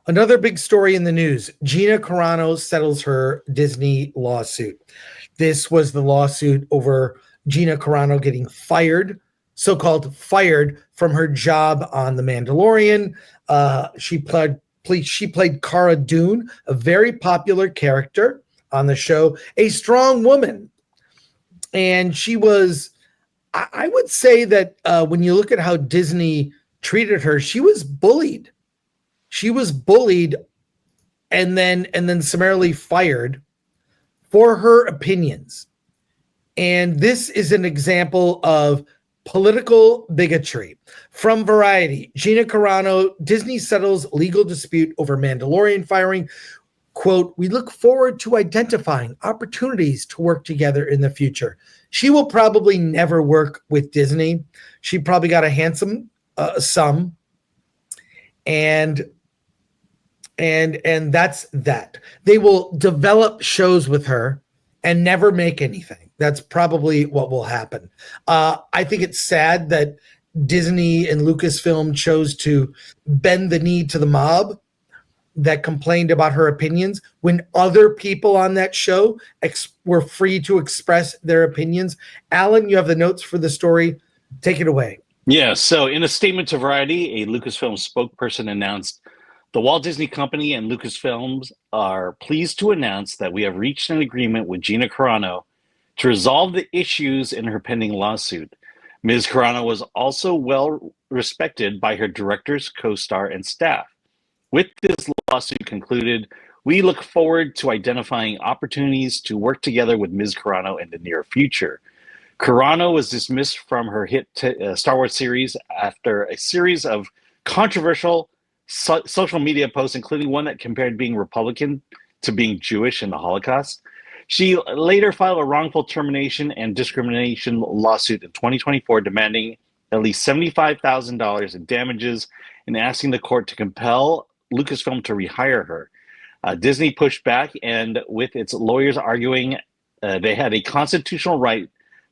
Another big story in the news. Gina Carano settles her Disney lawsuit. This was the lawsuit over Gina Carano getting fired, so-called fired from her job on The Mandalorian. She played Cara Dune, a very popular character on the show, a strong woman. And she was, I would say that when you look at how Disney treated her, she was bullied. She was bullied and then summarily fired for her opinions. And this is an example of political bigotry. From Variety, Gina Carano, Disney settles legal dispute over Mandalorian firing. Quote, "We look forward to identifying opportunities to work together in the future." She will probably never work with Disney. She probably got a handsome sum. And that's that. They will develop shows with her and never make anything. That's probably what will happen. I think it's sad that Disney and Lucasfilm chose to bend the knee to the mob that complained about her opinions when other people on that show were free to express their opinions. Alan, you have the notes for the story. Take it away. Yeah, so in a statement to Variety, a Lucasfilm spokesperson announced, "The Walt Disney Company and Lucasfilms are pleased to announce that we have reached an agreement with Gina Carano to resolve the issues in her pending lawsuit. Ms. Carano was also well respected by her directors, co-star, and staff. With this lawsuit concluded, we look forward to identifying opportunities to work together with Ms. Carano in the near future." Carano was dismissed from her hit Star Wars series after a series of controversial social media posts, including one that compared being Republican to being Jewish in the Holocaust. She later filed a wrongful termination and discrimination lawsuit in 2024, demanding at least $75,000 in damages and asking the court to compel Lucasfilm to rehire her. Disney pushed back, and with its lawyers arguing they had a constitutional right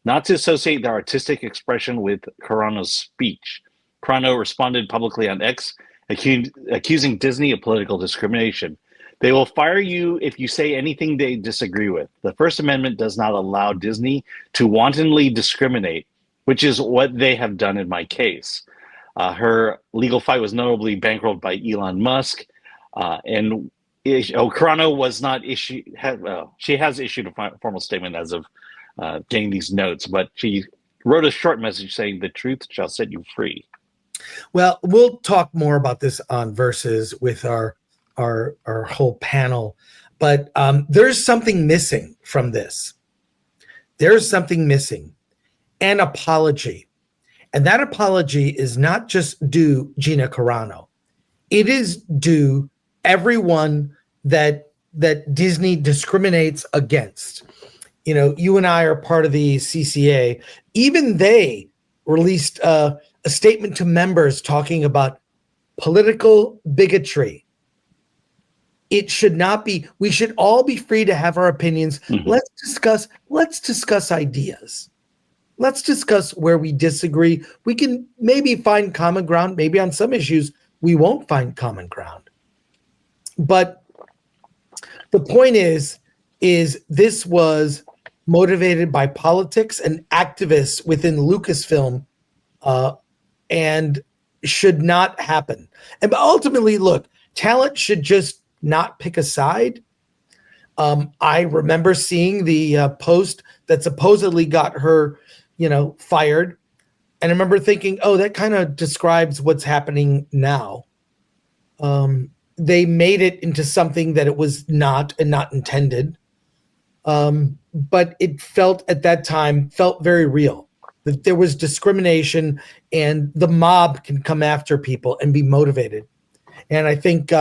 not to associate their artistic expression with Carano's speech. Carano responded publicly on X, accusing Disney of political discrimination. "They will fire you if you say anything they disagree with. The First Amendment does not allow Disney to wantonly discriminate, which is what they have done in my case." Her legal fight was notably bankrolled by Elon Musk, and Carano was not issued. She has issued a formal statement as of getting these notes, but she wrote a short message saying, "The truth shall set you free." Well, we'll talk more about this on Versus with our whole panel, but there's something missing from this. There's something missing, an apology. And that apology is not just due Gina Carano. It is due everyone that Disney discriminates against. You know, you and I are part of the CCA. Even they released a statement to members talking about political bigotry. It should not be. We should all be free to have our opinions. Mm-hmm. Let's discuss ideas. Let's discuss where we disagree. We can maybe find common ground. Maybe on some issues we won't find common ground. But the point is this was motivated by politics and activists within Lucasfilm, and should not happen. And ultimately, look, talent should just not pick a side. I remember seeing the post that supposedly got her, fired. And I remember thinking, oh, that kind of describes what's happening now. They made it into something that it was not and not intended. But it felt at that time very real, that there was discrimination and the mob can come after people and be motivated. And I think,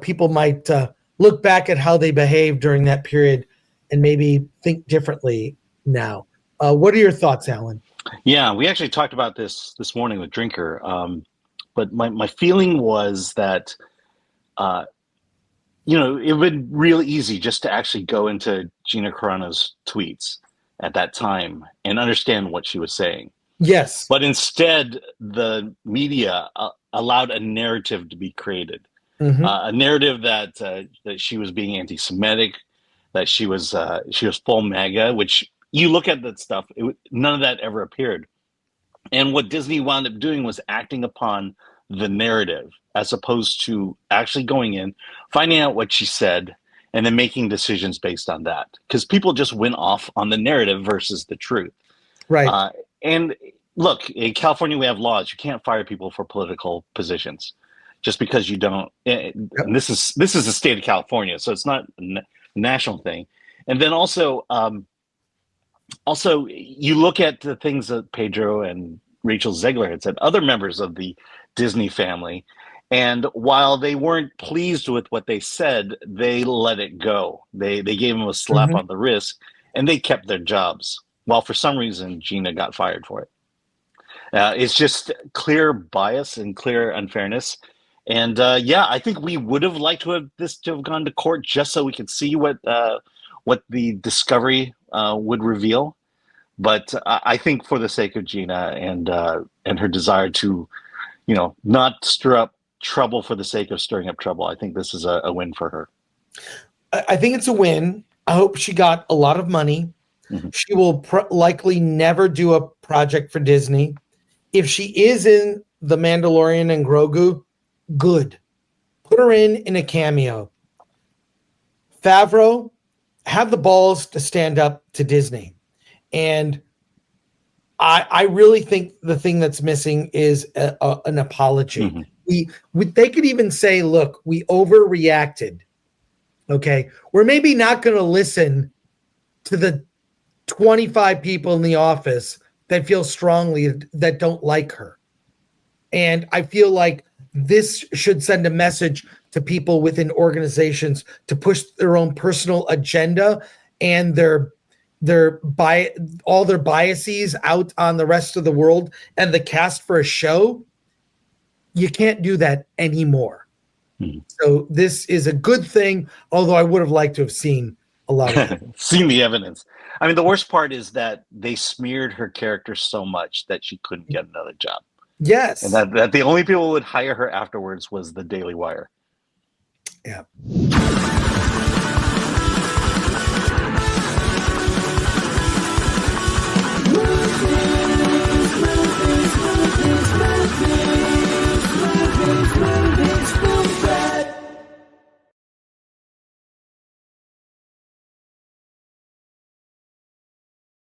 people might look back at how they behaved during that period and maybe think differently now. What are your thoughts, Alan? Yeah, we actually talked about this morning with Drinker. But my feeling was that, it would be real easy just to actually go into Gina Carano's tweets at that time and understand what she was saying. Yes. But instead, the media allowed a narrative to be created. A narrative that that she was being anti-Semitic, that she was full MAGA. Which you look at that stuff, none of that ever appeared. And what Disney wound up doing was acting upon the narrative as opposed to actually going in, finding out what she said, and then making decisions based on that. Because people just went off on the narrative versus the truth. Right. And look, in California, we have laws. You can't fire people for political positions just because you don't. And this is the state of California, so it's not a national thing. And then also, you look at the things that Pedro and Rachel Zegler had said, other members of the Disney family, and while they weren't pleased with what they said, they let it go. They gave them a slap on the wrist, and they kept their jobs. While for some reason, Gina got fired for it. It's just clear bias and clear unfairness. And yeah, I think we would have liked to have gone to court just so we could see what the discovery would reveal. But I think for the sake of Gina and her desire to, not stir up trouble for the sake of stirring up trouble, I think this is a win for her. I think it's a win. I hope she got a lot of money. She will likely never do a project for Disney. If she is in The Mandalorian and Grogu, good. Put her in a cameo. Favreau, have the balls to stand up to Disney. And I really think the thing that's missing is an apology. They could even say, look, we overreacted. Okay. We're maybe not going to listen to the 25 people in the office that feel strongly that don't like her. And I feel like this should send a message to people within organizations to push their own personal agenda and all their biases out on the rest of the world and the cast for a show. You can't do that anymore. So this is a good thing, although I would have liked to have seen a lot of it. Seen the evidence. I mean, the worst part is that they smeared her character so much that she couldn't get another job. Yes. And that the only people who would hire her afterwards was the Daily Wire. Yeah.